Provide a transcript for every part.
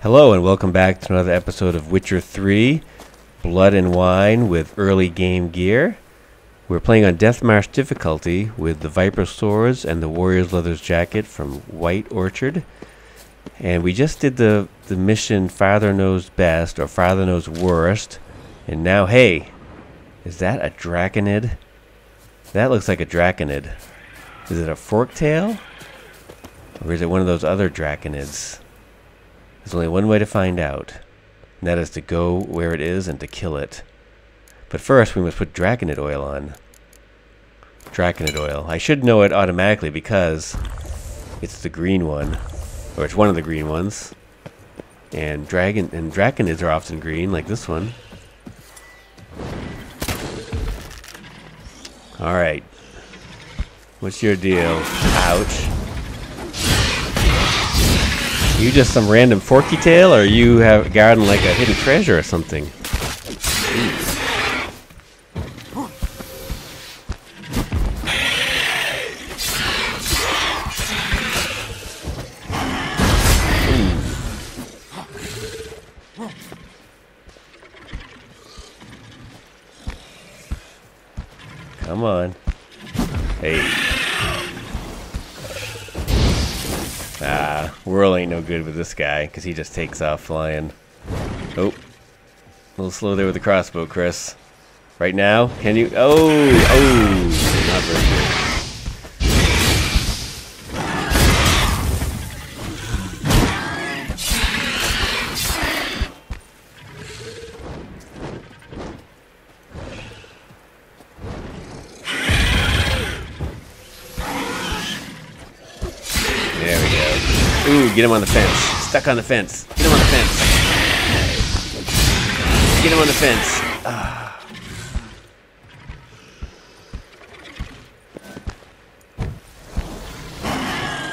Hello and welcome back to another episode of Witcher 3 Blood and Wine with early game gear. We're playing on Deathmarch difficulty with the Viper Swords and the Warrior's Leather's Jacket from White Orchard. And we just did the mission Father Knows Best or Father Knows Worst. And now, hey, is that a Draconid? That looks like a Draconid. Is it a Forktail? Or is it one of those other Draconids? There's only one way to find out, and that is to go where it is and to kill it. But first, we must put Draconid oil on. Draconid oil. I should know it automatically because it's the green one, or it's one of the green ones. And Draconids are often green, like this one. All right. What's your deal? Ouch. You just some random forky tail, or you have guarding like a hidden treasure or something? Come on. Hey. Whirl ain't no good with this guy, because he just takes off flying. Oh. A little slow there with the crossbow, Chris. Right now? Can you? Oh! Not very There we go. Ooh, get him on the fence. Stuck on the fence. Get him on the fence. Get him on the fence. Ah.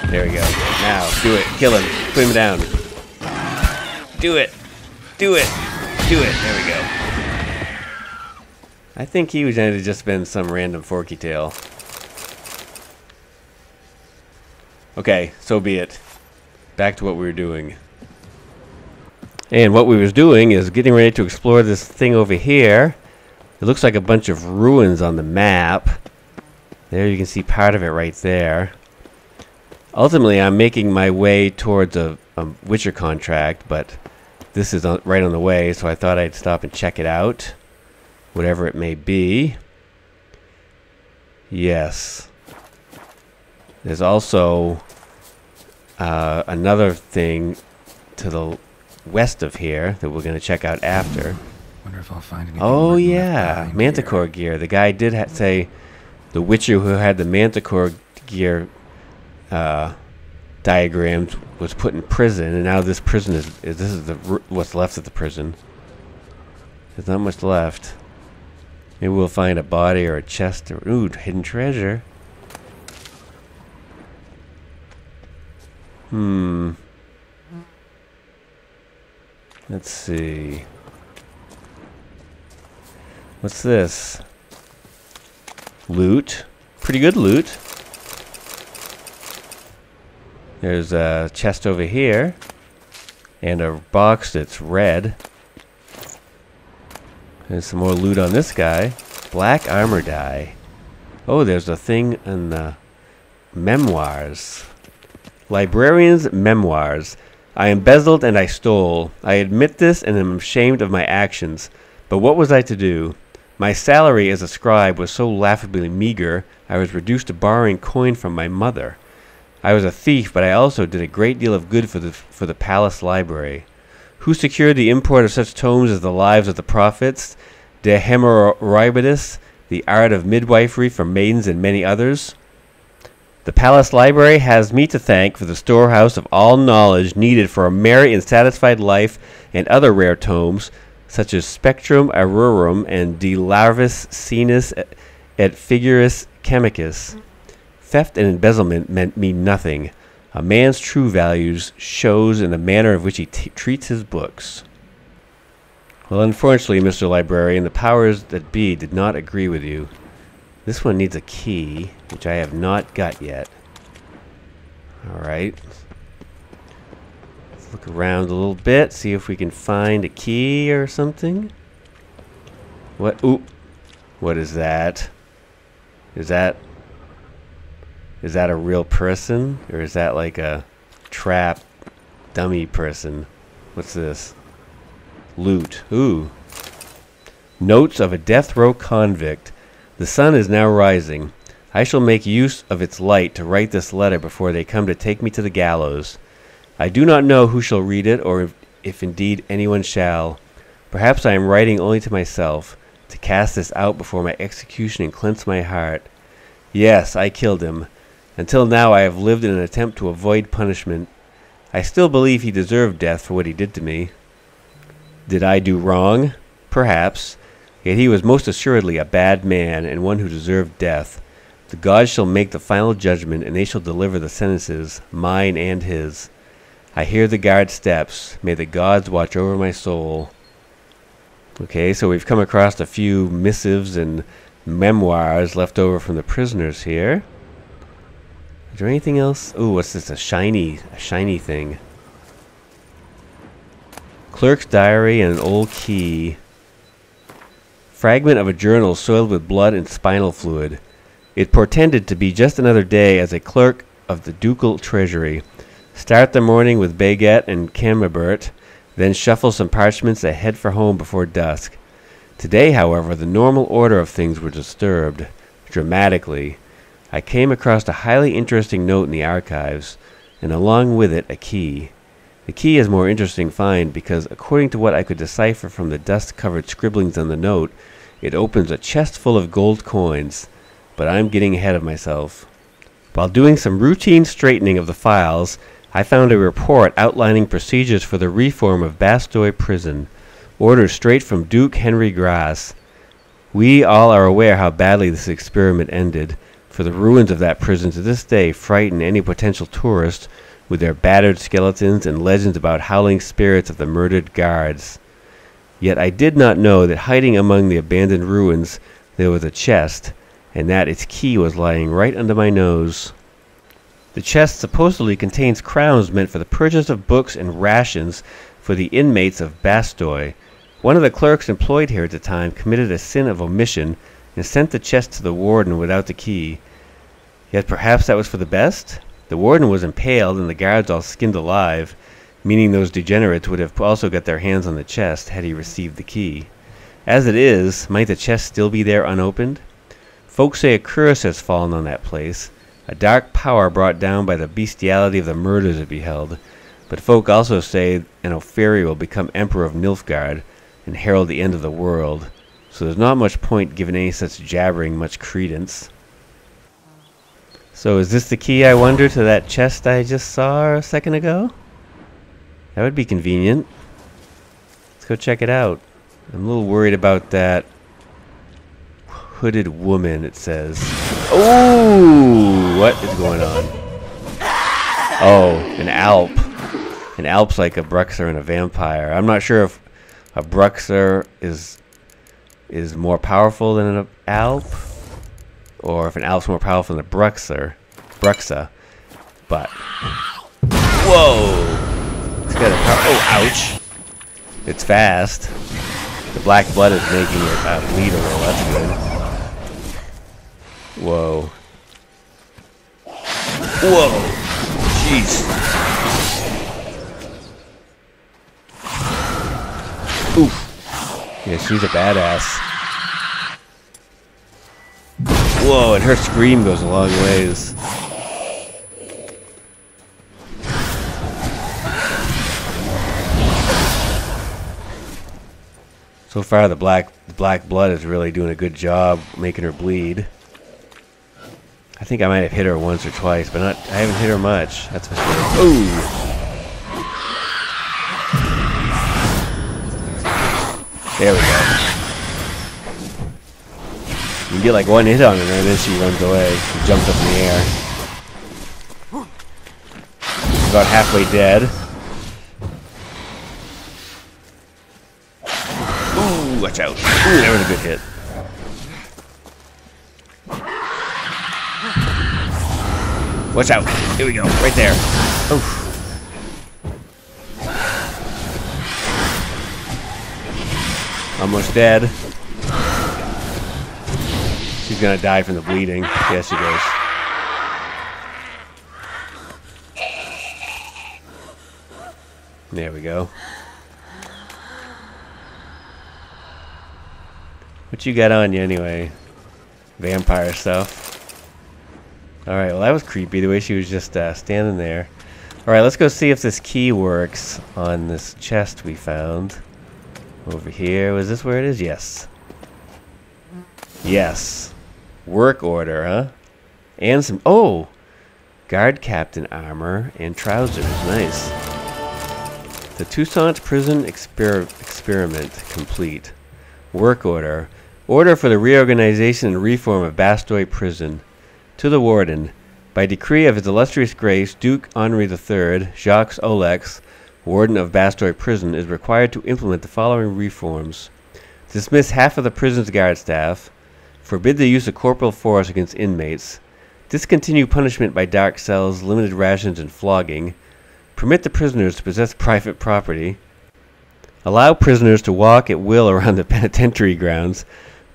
There we go. Now, do it. Kill him. Put him down. Do it. Do it. Do it. There we go. I think he was going to just been some random forky tail. Okay, so be it. Back to what we were doing. And what we was doing is getting ready to explore this thing over here. It looks like a bunch of ruins on the map. There you can see part of it right there. Ultimately, I'm making my way towards a Witcher contract, but this is right on the way, so I thought I'd stop and check it out. Whatever it may be. Yes. There's also another thing to the west of here that we're going to check out after. Wonder if I'll find anything. Oh yeah, Manticore gear. The guy did say the Witcher who had the Manticore gear diagrams was put in prison, and now this prison is this is what's left of the prison. There's not much left. Maybe we'll find a body or a chest or hidden treasure. Let's see. What's this? Loot. Pretty good loot. There's a chest over here. And a box that's red. There's some more loot on this guy. Black armor die. Oh, there's a thing in the memoirs. Librarian's Memoirs. I embezzled and I stole. I admit this and am ashamed of my actions. But what was I to do? My salary as a scribe was so laughably meager, I was reduced to borrowing coin from my mother. I was a thief, but I also did a great deal of good for the palace library. Who secured the import of such tomes as the Lives of the Prophets, De Hemorrhoidibus, The Art of Midwifery for Maidens, and many others? The Palace Library has me to thank for the storehouse of all knowledge needed for a merry and satisfied life, and other rare tomes, such as Spectrum Aurorum and De Larvis Sinus et Figuris Chemicus. Theft and embezzlement mean nothing. A man's true values shows in the manner in which he treats his books. Well, unfortunately, Mr. Librarian, the powers that be did not agree with you. This one needs a key, which I have not got yet. Alright. look around a little bit, see if we can find a key or something. What? Ooh. What is that? Is that a real person? Or is that like a trap dummy person? What's this? Loot. Ooh. Notes of a death row convict. The sun is now rising. I shall make use of its light to write this letter before they come to take me to the gallows. I do not know who shall read it, or if indeed anyone shall. Perhaps I am writing only to myself, to cast this out before my execution and cleanse my heart. Yes, I killed him. Until now I have lived in an attempt to avoid punishment. I still believe he deserved death for what he did to me. Did I do wrong? Perhaps. Yet he was most assuredly a bad man, and one who deserved death. The gods shall make the final judgment, and they shall deliver the sentences, mine and his. I hear the guard steps. May the gods watch over my soul. Okay, so we've come across a few missives and memoirs left over from the prisoners here. Is there anything else? Ooh, what's this? A shiny thing. Clerk's diary and an old key. Fragment of a journal soiled with blood and spinal fluid. It portended to be just another day as a clerk of the ducal treasury. Start the morning with baguette and camembert, then shuffle some parchments and head for home before dusk. Today, however, the normal order of things were disturbed, dramatically. I came across a highly interesting note in the archives, and along with it a key. The key is a more interesting find because, according to what I could decipher from the dust-covered scribblings on the note, it opens a chest full of gold coins. But I'm getting ahead of myself. While doing some routine straightening of the files, I found a report outlining procedures for the reform of Bastoy Prison, orders straight from Duke Henry Grass. We all are aware how badly this experiment ended, for the ruins of that prison to this day frighten any potential tourist with their battered skeletons and legends about howling spirits of the murdered guards. Yet I did not know that hiding among the abandoned ruins there was a chest, and that its key was lying right under my nose. The chest supposedly contains crowns meant for the purchase of books and rations for the inmates of Bastoy. One of the clerks employed here at the time committed a sin of omission and sent the chest to the warden without the key. Yet perhaps that was for the best? The warden was impaled and the guards all skinned alive, meaning those degenerates would have also got their hands on the chest had he received the key. As it is, might the chest still be there unopened? Folk say a curse has fallen on that place, a dark power brought down by the bestiality of the murders it beheld. But folk also say an Ophiri will become emperor of Nilfgaard and herald the end of the world, so there's not much point giving any such jabbering much credence. So is this the key, I wonder, to that chest I just saw a second ago? That would be convenient. Let's go check it out. I'm a little worried about that hooded woman, it says. Oh, what is going on? Oh, an Alp. An Alp's like a Bruxer and a vampire. I'm not sure if a Bruxer is more powerful than an Alp, or if an Alp's more powerful than a Bruxa. But whoa! It's got a oh, ouch! It's fast. The black blood is making it bleed a little. That's good. Whoa! Whoa! Jeez! Oof! Yeah, she's a badass. Whoa, and her scream goes a long ways. So far, the black blood is really doing a good job making her bleed. I think I might have hit her once or twice, but I haven't hit her much. That's for sure. Ooh! There we go. You get like one hit on her and then she runs away. She jumps up in the air. She's about halfway dead. Ooh, watch out. Ooh, that was a good hit. Watch out. Here we go. Right there. Oof. Almost dead. She's gonna die from the bleeding. Yes, she goes. There we go. What you got on you anyway? Vampire stuff. Alright, well that was creepy, the way she was just standing there. Alright, let's go see if this key works on this chest we found. Over here. Was this where it is? Yes. Yes. Work order, huh? And some... Oh! Guard captain armor and trousers. Nice. The Toussaint prison experiment complete. Work order. Order for the reorganization and reform of Bastoy Prison. To the Warden. By decree of His Illustrious Grace, Duke Henri III, Jacques Olex, Warden of Bastoy Prison, is required to implement the following reforms. Dismiss half of the prison's guard staff. Forbid the use of corporal force against inmates. Discontinue punishment by dark cells, limited rations, and flogging. Permit the prisoners to possess private property. Allow prisoners to walk at will around the penitentiary grounds.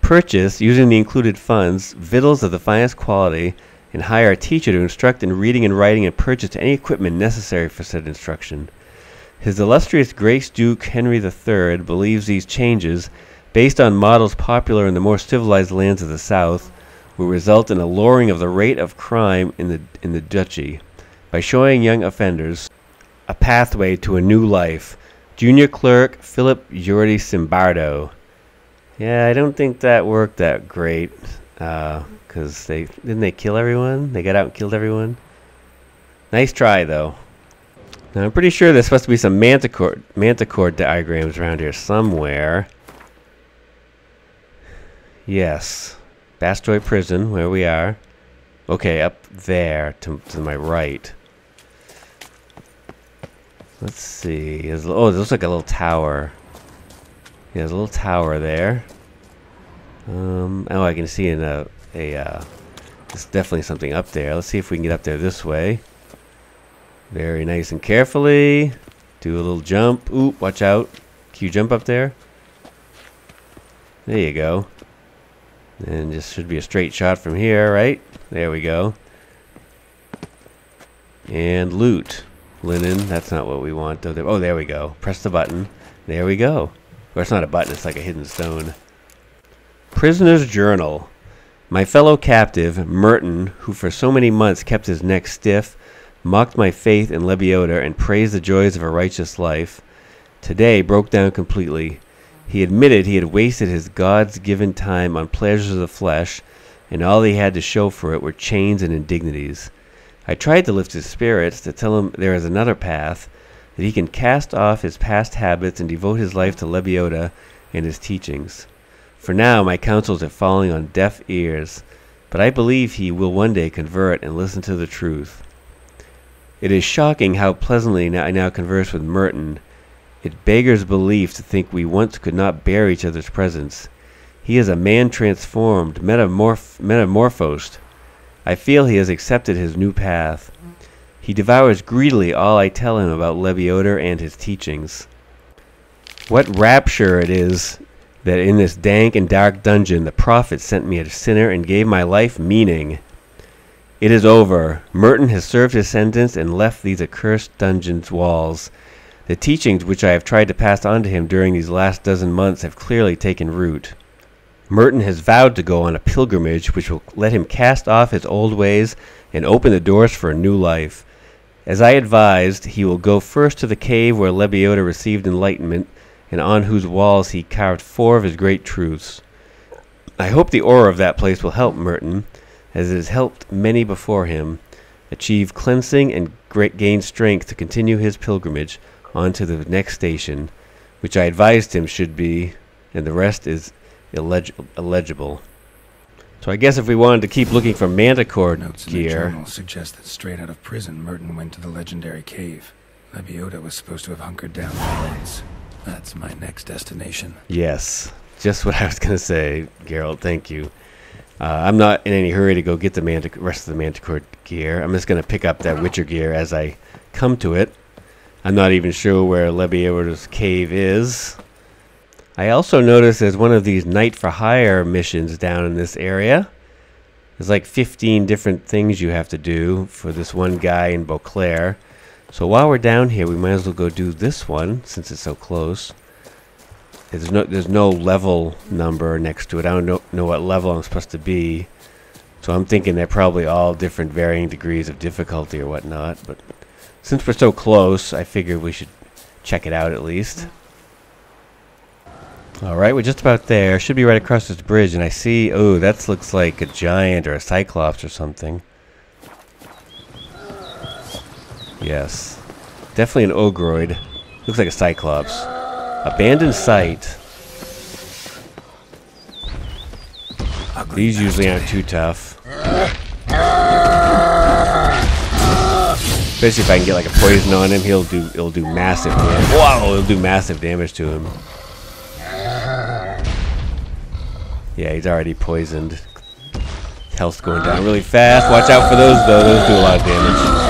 Purchase, using the included funds, victuals of the finest quality, and hire a teacher to instruct in reading and writing and purchase any equipment necessary for said instruction. His Illustrious Grace Duke Henry III believes these changes, based on models popular in the more civilized lands of the South, will result in a lowering of the rate of crime in the duchy, by showing young offenders a pathway to a new life. Junior Clerk Philip Jordi Simbardo. Yeah, I don't think that worked that great, because didn't they kill everyone? They got out and killed everyone? Nice try, though. Now, I'm pretty sure there's supposed to be some manticore diagrams around here somewhere. Yes. Bastoy Prison, where we are. Okay, up there, to my right. Let's see. Oh, it looks like a little tower. Yeah, there's a little tower there. Oh, I can see there's definitely something up there. Let's see if we can get up there this way. Very nice and carefully. Do a little jump. Ooh, watch out. Can you jump up there? There you go. And just should be a straight shot from here, right? There we go. And loot. Linen. That's not what we want, though. Oh, there we go. Press the button. There we go. Or it's not a button, it's like a hidden stone. Prisoner's Journal. My fellow captive, Merton, who for so many months kept his neck stiff, mocked my faith in Lebioda, and praised the joys of a righteous life, today broke down completely. He admitted he had wasted his God's-given time on pleasures of the flesh, and all he had to show for it were chains and indignities. I tried to lift his spirits, to tell him there is another path, that he can cast off his past habits and devote his life to Lebioda and his teachings. For now, my counsels are falling on deaf ears, but I believe he will one day convert and listen to the truth. It is shocking how pleasantly I now converse with Merton. It beggars belief to think we once could not bear each other's presence. He is a man transformed, metamorphosed. I feel he has accepted his new path. He devours greedily all I tell him about Lebioda and his teachings. What rapture it is that in this dank and dark dungeon the prophet sent me a sinner and gave my life meaning. It is over. Merton has served his sentence and left these accursed dungeon's walls. The teachings which I have tried to pass on to him during these last dozen months have clearly taken root. Merton has vowed to go on a pilgrimage which will let him cast off his old ways and open the doors for a new life. As I advised, he will go first to the cave where Lebioda received enlightenment, and on whose walls he carved 4 of his great truths. I hope the aura of that place will help Merton, as it has helped many before him, achieve cleansing and gain strength to continue his pilgrimage on to the next station, which I advised him should be, and the rest is illegible. So I guess if we wanted to keep looking for manticore Notes in gear... the journal suggest that straight out of prison, Merton went to the legendary cave. Lebioda was supposed to have hunkered down once. That's my next destination. Yes, just what I was going to say, Geralt. Thank you. I'm not in any hurry to go get the rest of the manticore gear. I'm just going to pick up that Witcher gear as I come to it. I'm not even sure where Lebioda's cave is. I also noticed there's one of these Night for Hire missions down in this area. There's like 15 different things you have to do for this one guy in Beauclair. So while we're down here, we might as well go do this one since it's so close. There's no level number next to it. I don't know what level I'm supposed to be. So I'm thinking they're probably all different varying degrees of difficulty or whatnot. But since we're so close, I figured we should check it out at least. Alright, we're just about there. Should be right across this bridge, and I see... Oh, that looks like a giant or a cyclops or something. Yes. Definitely an ogroid. Looks like a cyclops. Abandoned site. These usually aren't too tough. Especially if I can get like a poison on him, it'll do massive damage. Whoa, it'll do massive damage to him. Yeah, he's already poisoned. Health's going down really fast. Watch out for those though, those do a lot of damage.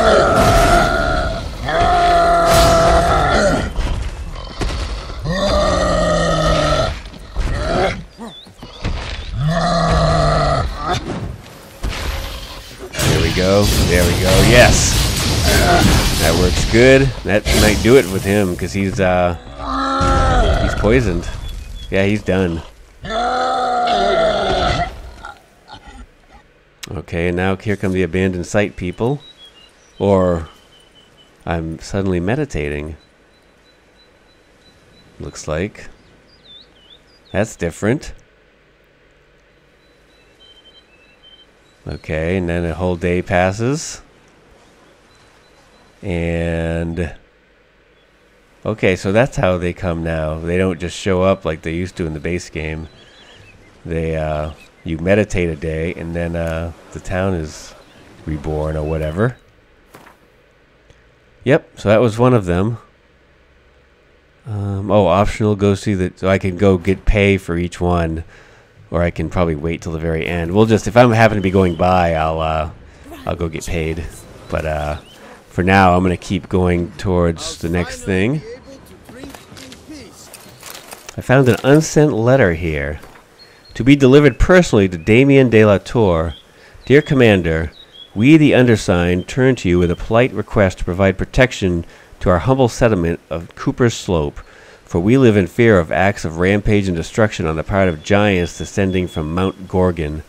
There we go. Yes, that works good. That might do it with him because he's poisoned. Yeah, he's done. Okay, now here come the abandoned site people. Or I'm suddenly meditating. Looks like. That's different. Okay, and then a whole day passes. And... Okay, so that's how they come now. They don't just show up like they used to in the base game. They, you meditate a day, and then, the town is reborn or whatever. Yep, so that was one of them. Oh, optional, go see the... So I can go get pay for each one. Or I can probably wait till the very end. We'll just, if I happen to be going by, I'll go get paid. But for now, I'm gonna keep going towards the next thing. I found an unsent letter here, to be delivered personally to Damien de la Tour. Dear Commander, we, the undersigned, turn to you with a polite request to provide protection to our humble settlement of Cooper's Slope. For we live in fear of acts of rampage and destruction on the part of giants descending from Mount Gorgon.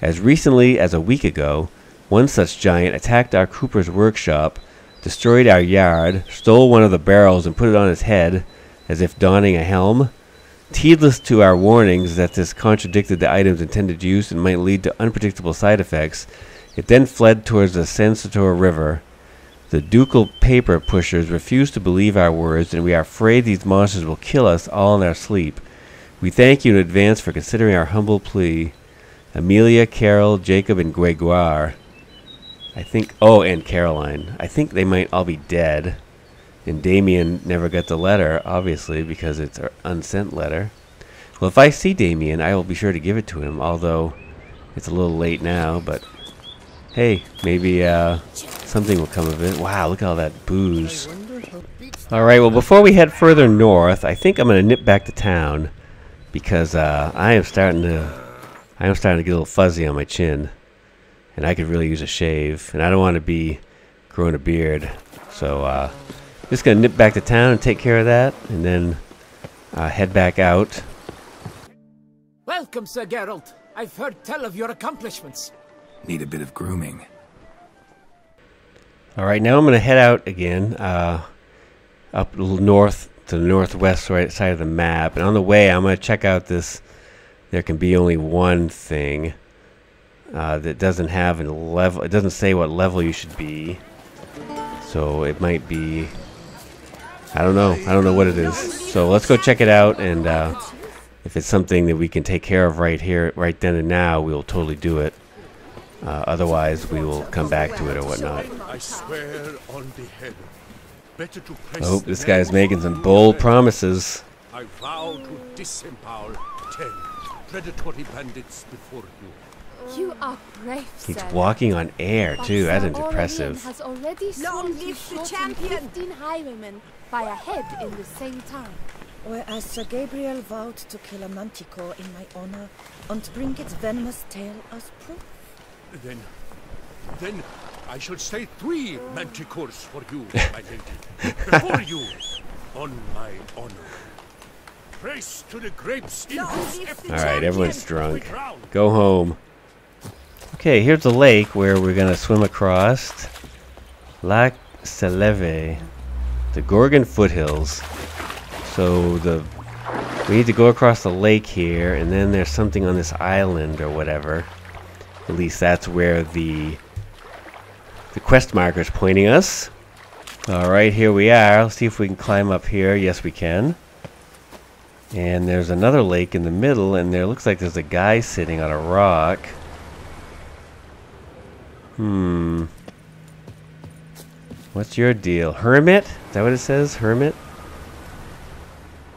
As recently as a week ago, one such giant attacked our cooper's workshop, destroyed our yard, stole one of the barrels and put it on his head, as if donning a helm. Heedless to our warnings that this contradicted the item's intended use and might lead to unpredictable side effects, it then fled towards the Sensitor River. The ducal paper pushers refuse to believe our words, and we are afraid these monsters will kill us all in our sleep. We thank you in advance for considering our humble plea. Amelia, Carol, Jacob, and Gregoire. I think... Oh, and Caroline. I think they might all be dead. And Damien never got the letter, obviously, because it's an unsent letter. Well, if I see Damien, I will be sure to give it to him, although it's a little late now, but... Hey, maybe, something will come of it. Wow, look at all that booze. Alright, well, before we head further north, I think I'm going to nip back to town. Because, I am starting to get a little fuzzy on my chin. And I could really use a shave. And I don't want to be growing a beard. So, just going to nip back to town and take care of that. And then, head back out. Welcome, Sir Geralt. I've heard tell of your accomplishments. Need a bit of grooming. Alright, now I'm going to head out again, up north to the northwest right side of the map. And on the way, I'm going to check out this. There can be only one thing that doesn't have a level. It doesn't say what level you should be. So it might be... I don't know. I don't know what it is. So let's go check it out. And if it's something that we can take care of right here, right then and now, we'll totally do it. Otherwise, we will come back to it or whatnot. I swear on the head. Better to press Oh, this guy's making some bold promises. I vow to disempower 10 predatory bandits before you. You are brave, He's sir. walking on air too. That's Sir Aurelian impressive. has already Long sworn to live the shorten champion! 15 highwaymen by a head in the same time. Whereas Sir Gabriel vowed to kill a manticore in my honor and bring its venomous tail as proof. Then I shall slay 3 manticores for you, my lady. Before you, on my honor. Praise to the grapes in whose Alright, everyone's drunk. Go home. Okay, here's the lake where we're gonna swim across. Celavy, the Gorgon foothills. So we need to go across the lake here, and then there's something on this island or whatever. At least that's where the quest marker's pointing us. Alright, here we are. Let's see if we can climb up here. Yes, we can. And there's another lake in the middle, and there looks like there's a guy sitting on a rock. What's your deal? Hermit? Is that what it says? Hermit?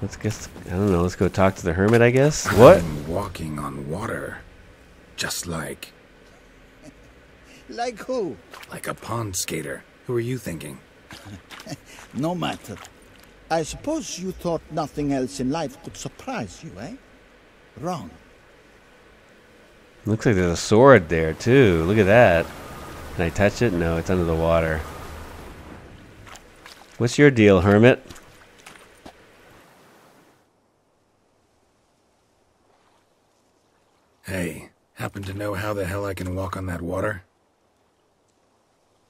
Let's guess. I don't know. Let's go talk to the hermit, I guess. What? I'm walking on water. Just like... Like who? Like a pond skater. Who are you thinking? No matter. I suppose you thought nothing else in life could surprise you, eh? Wrong. Looks like there's a sword there, too. Look at that. Can I touch it? No, it's under the water. What's your deal, hermit? Hey, happen to know how the hell I can walk on that water?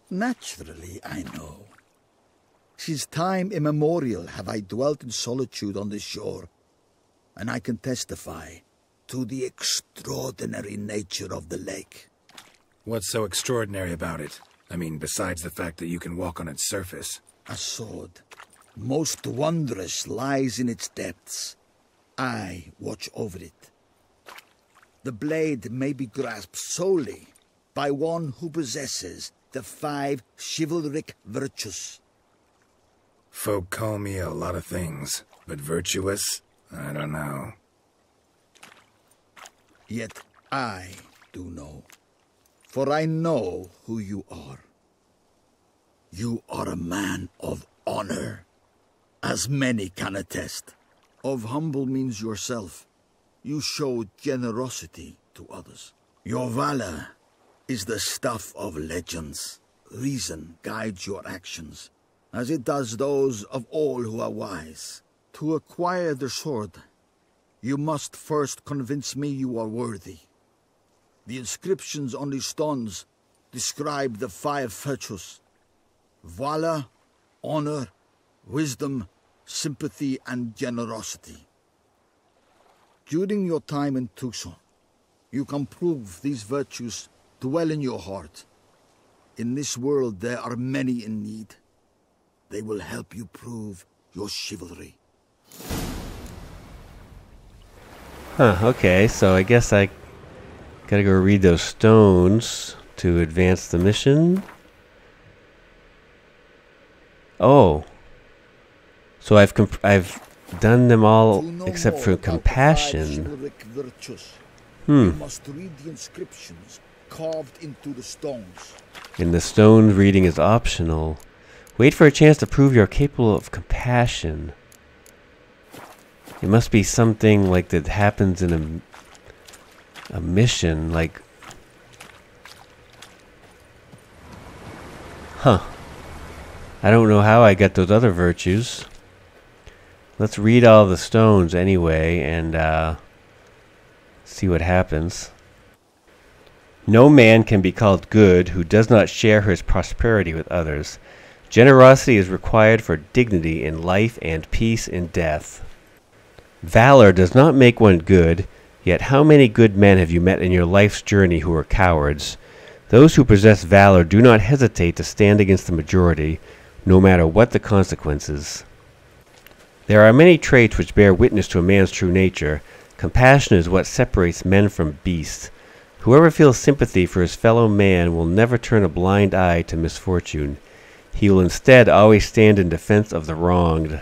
Naturally, I know. Since time immemorial have I dwelt in solitude on this shore, and I can testify to the extraordinary nature of the lake. What's so extraordinary about it? I mean, besides the fact that you can walk on its surface. A sword, most wondrous, lies in its depths. I watch over it. The blade may be grasped solely by one who possesses the 5 chivalric virtues. Folk call me a lot of things, but virtuous? I don't know. Yet I do know, for I know who you are. You are a man of honor, as many can attest. Of humble means yourself. You showed generosity to others. Your valor is the stuff of legends. Reason guides your actions, as it does those of all who are wise. To acquire the sword, you must first convince me you are worthy. The inscriptions on the stones describe the 5 virtues: valor, honor, wisdom, sympathy, and generosity. During your time in Tucson, you can prove these virtues dwell in your heart. In this world there are many in need. They will help you prove your chivalry. Huh, okay, so I guess I gotta go read those stones to advance the mission. Oh. So I've done them all except for compassion. You must read the inscriptions carved into the stones. And the stone reading is optional. Wait for a chance to prove you're capable of compassion. It must be something like that happens in a mission, like... Huh. I don't know how I got those other virtues. Let's read all the stones anyway and see what happens. No man can be called good who does not share his prosperity with others. Generosity is required for dignity in life and peace in death. Valor does not make one good, yet how many good men have you met in your life's journey who are cowards? Those who possess valor do not hesitate to stand against the majority, no matter what the consequences. There are many traits which bear witness to a man's true nature. Compassion is what separates men from beasts. Whoever feels sympathy for his fellow man will never turn a blind eye to misfortune. He will instead always stand in defense of the wronged.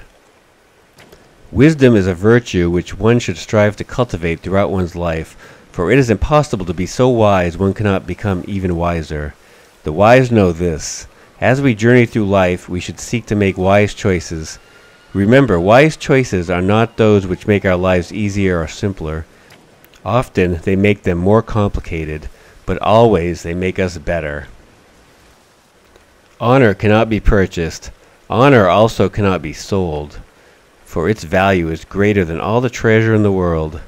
Wisdom is a virtue which one should strive to cultivate throughout one's life, for it is impossible to be so wise one cannot become even wiser. The wise know this. As we journey through life, we should seek to make wise choices. Remember, wise choices are not those which make our lives easier or simpler. Often they make them more complicated, but always they make us better. Honor cannot be purchased. Honor also cannot be sold, for its value is greater than all the treasure in the world.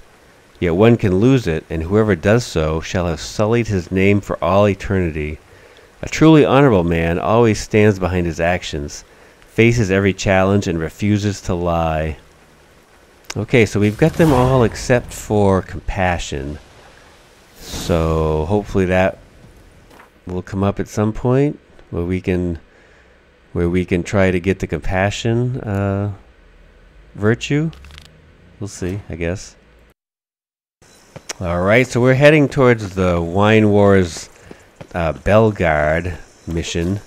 Yet one can lose it, and whoever does so shall have sullied his name for all eternity. A truly honorable man always stands behind his actions, faces every challenge, and refuses to lie. Okay, so we've got them all except for compassion. So hopefully that will come up at some point where we can try to get the compassion virtue. We'll see, I guess. Alright, so we're heading towards the Wine Wars Bellegarde mission.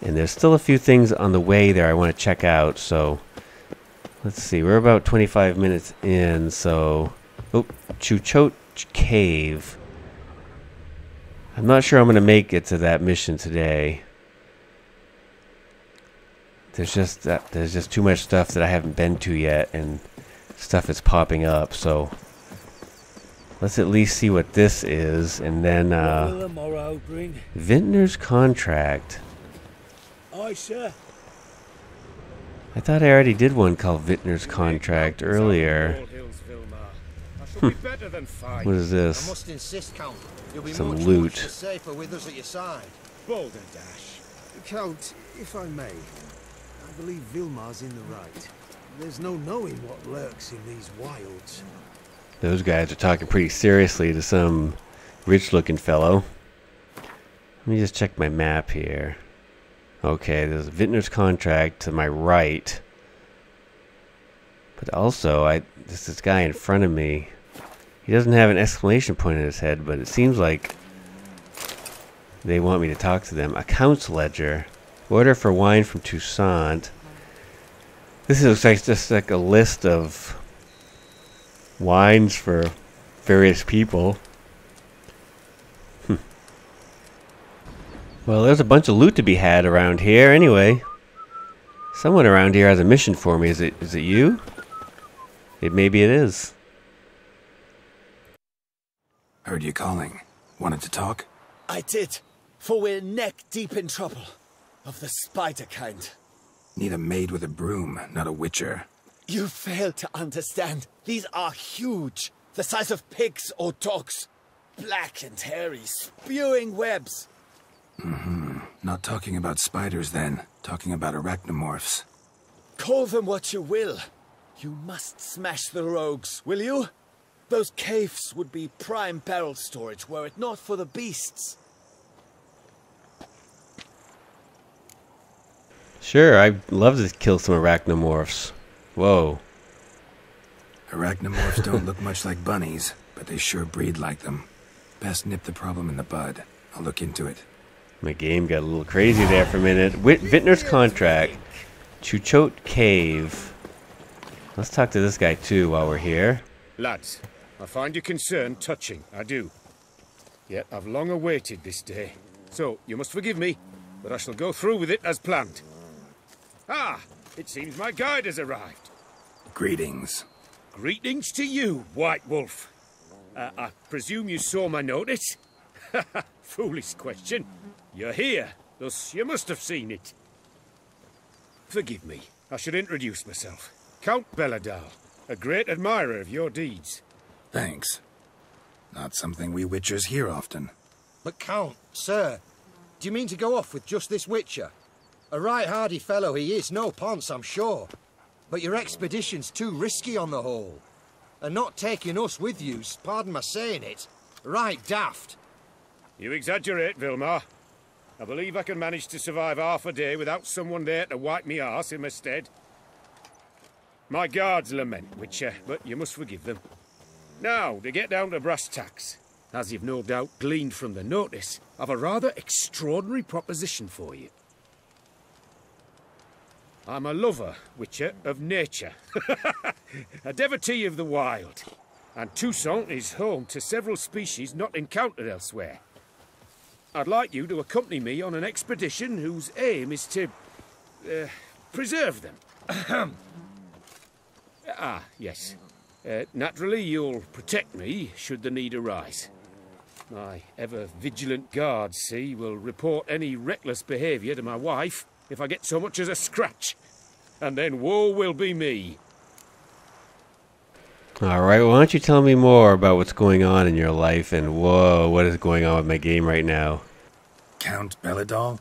And there's still a few things on the way there I want to check out, so let's see, we're about 25 minutes in, so Chuchot Cave. I'm not sure I'm going to make it to that mission today. There's just too much stuff that I haven't been to yet, and stuff is popping up, so let's at least see what this is, and then Vintners Contract. Aye, sir. I thought I already did one called Vintners Contract earlier. What is this? I must insist, Count. You'll be Some much, loot. much safer with us at your side. Balderdash. Count, if I may, I believe Vilmar's in the right. There's no knowing what lurks in these wilds. Those guys are talking pretty seriously to some rich-looking fellow. Let me just check my map here. Okay, there's a Vintners Contract to my right. But also, this guy in front of me. He doesn't have an exclamation point in his head, but it seems like they want me to talk to them. Accounts ledger. Order for wine from Toussaint. This looks like just like a list of wines for various people. Well, there's a bunch of loot to be had around here anyway. Someone around here has a mission for me. Is it you? Maybe it is. Heard you calling. Wanted to talk? I did, for we're neck deep in trouble. Of the spider kind. Need a maid with a broom, not a witcher. You fail to understand. These are huge. The size of pigs or dogs. Black and hairy, spewing webs. Not talking about spiders then. Talking about arachnomorphs. Call them what you will. You must smash the rogues, will you? Those caves would be prime barrel storage were it not for the beasts. Sure, I'd love to kill some arachnomorphs. Whoa. Arachnomorphs don't look much like bunnies, but they sure breed like them. Best nip the problem in the bud. I'll look into it. My game got a little crazy there for a minute. Vintners Contract. Chuchot Cave. Let's talk to this guy too while we're here. Lads, I find your concern touching, I do. Yet I've long awaited this day. So, you must forgive me, but I shall go through with it as planned. Ah, it seems my guide has arrived. Greetings. Greetings to you, White Wolf. I presume you saw my notice? Foolish question. You're here, thus you must have seen it. Forgive me, I should introduce myself. Count Belladal, a great admirer of your deeds. Thanks. Not something we witchers hear often. But Count, sir, do you mean to go off with just this witcher? A right hardy fellow he is, no ponce, I'm sure. But your expedition's too risky on the whole. And not taking us with you's, pardon my saying it, right daft. You exaggerate, Vilmar. I believe I can manage to survive half a day without someone there to wipe me arse in my stead. My guards lament, Witcher, but you must forgive them. Now, to get down to brass tacks. As you've no doubt gleaned from the notice, I've a rather extraordinary proposition for you. I'm a lover, Witcher, of nature. A devotee of the wild. And Toussaint is home to several species not encountered elsewhere. I'd like you to accompany me on an expedition whose aim is to preserve them. Ah, yes. Naturally, you'll protect me should the need arise. My ever-vigilant guards, see, will report any reckless behaviour to my wife if I get so much as a scratch. And then woe will be me. Alright, why don't you tell me more about what's going on in your life and whoa, what is going on with my game right now? Count Belladol?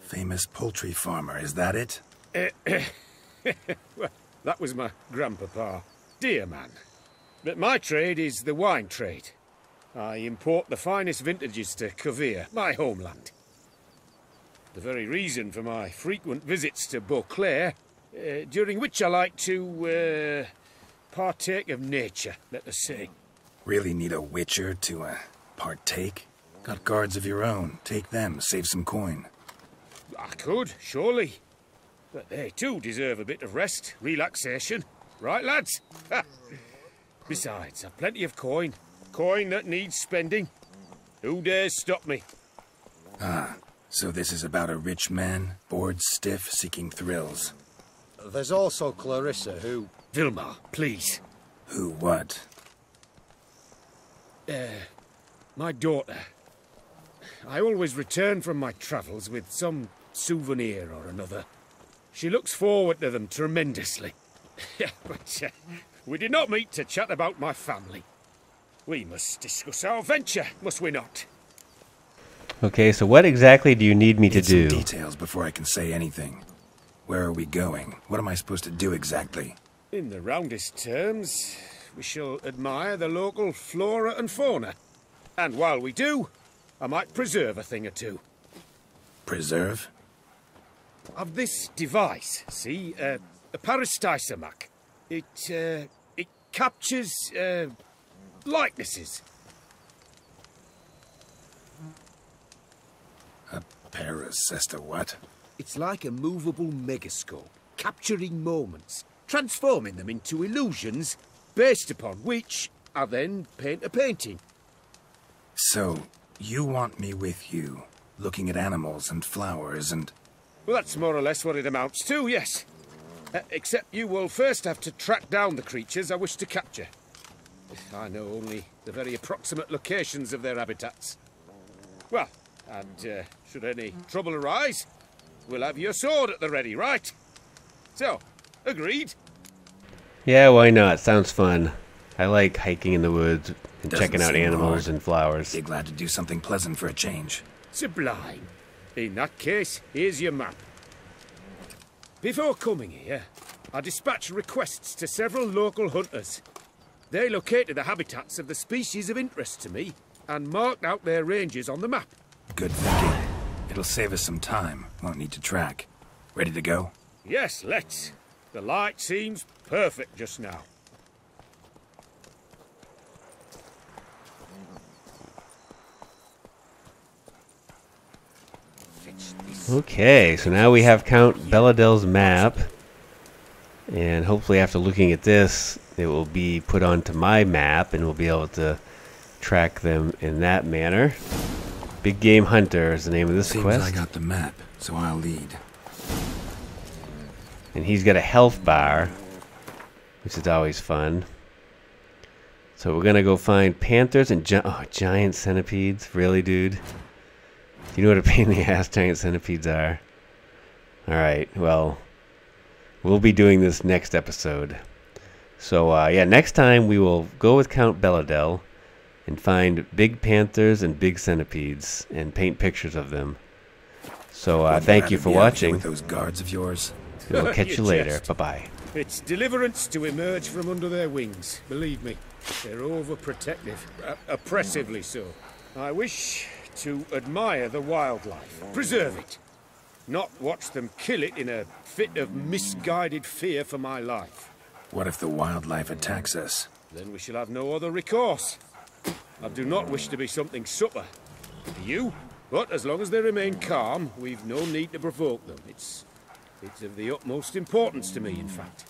Famous poultry farmer, is that it? Well, that was my grandpapa. Dear man. But my trade is the wine trade. I import the finest vintages to Covere, my homeland. The very reason for my frequent visits to Beauclair, during which I like to, partake of nature, let us say. Really need a witcher to, partake? Got guards of your own. Take them, save some coin. I could, surely. But they too deserve a bit of rest, relaxation. Right, lads? Besides, I've plenty of coin. Coin that needs spending. Who dares stop me? Ah, so this is about a rich man, bored stiff, seeking thrills. There's also Clarissa, who... Vilmar, please. Who what? My daughter. I always return from my travels with some souvenir or another. She looks forward to them tremendously. But we did not meet to chat about my family. We must discuss our venture, must we not? Okay, so what exactly do you need me to do? Some details before I can say anything. Where are we going? What am I supposed to do exactly? In the roundest terms, we shall admire the local flora and fauna. And while we do, I might preserve a thing or two. Preserve? Of this device, see, a parastisomac. It captures, likenesses. A paracesta what? It's like a movable megascope, capturing moments, transforming them into illusions, Based upon which I then paint a painting. So, you want me with you, looking at animals and flowers and... Well, that's more or less what it amounts to, yes. Except you will first have to track down the creatures I wish to capture. I know only the very approximate locations of their habitats. Well, and should any trouble arise, we'll have your sword at the ready, right? So, agreed? Yeah, why not? Sounds fun. I like hiking in the woods and Doesn't checking out seem animals hard. and flowers. Be glad to do something pleasant for a change. Sublime. In that case, here's your map. Before coming here, I dispatched requests to several local hunters. They located the habitats of the species of interest to me and marked out their ranges on the map. Good thinking. It'll save us some time. Won't need to track. Ready to go? Yes, let's. The light seems perfect just now. Okay, so now we have Count Belladell's map. And hopefully after looking at this, it will be put onto my map and we'll be able to track them in that manner. Big Game Hunter is the name of this Seems quest. I got the map, so I'll lead. And he's got a health bar, which is always fun. So we're gonna go find panthers and giant centipedes. Really, dude? You know what a pain in the ass giant centipedes are? Alright, well, we'll be doing this next episode. So, yeah, next time we will go with Count Belladell and find big panthers and big centipedes and paint pictures of them. So, thank you for watching. With those guards of yours. We'll catch you later. jest. Bye-bye. It's deliverance to emerge from under their wings, believe me. They're overprotective, oppressively so. I wish to admire the wildlife, preserve it, not watch them kill it in a fit of misguided fear for my life. What if the wildlife attacks us? Then we shall have no other recourse. I do not wish to be something supper to you, but as long as they remain calm, we've no need to provoke them. It's of the utmost importance to me, in fact.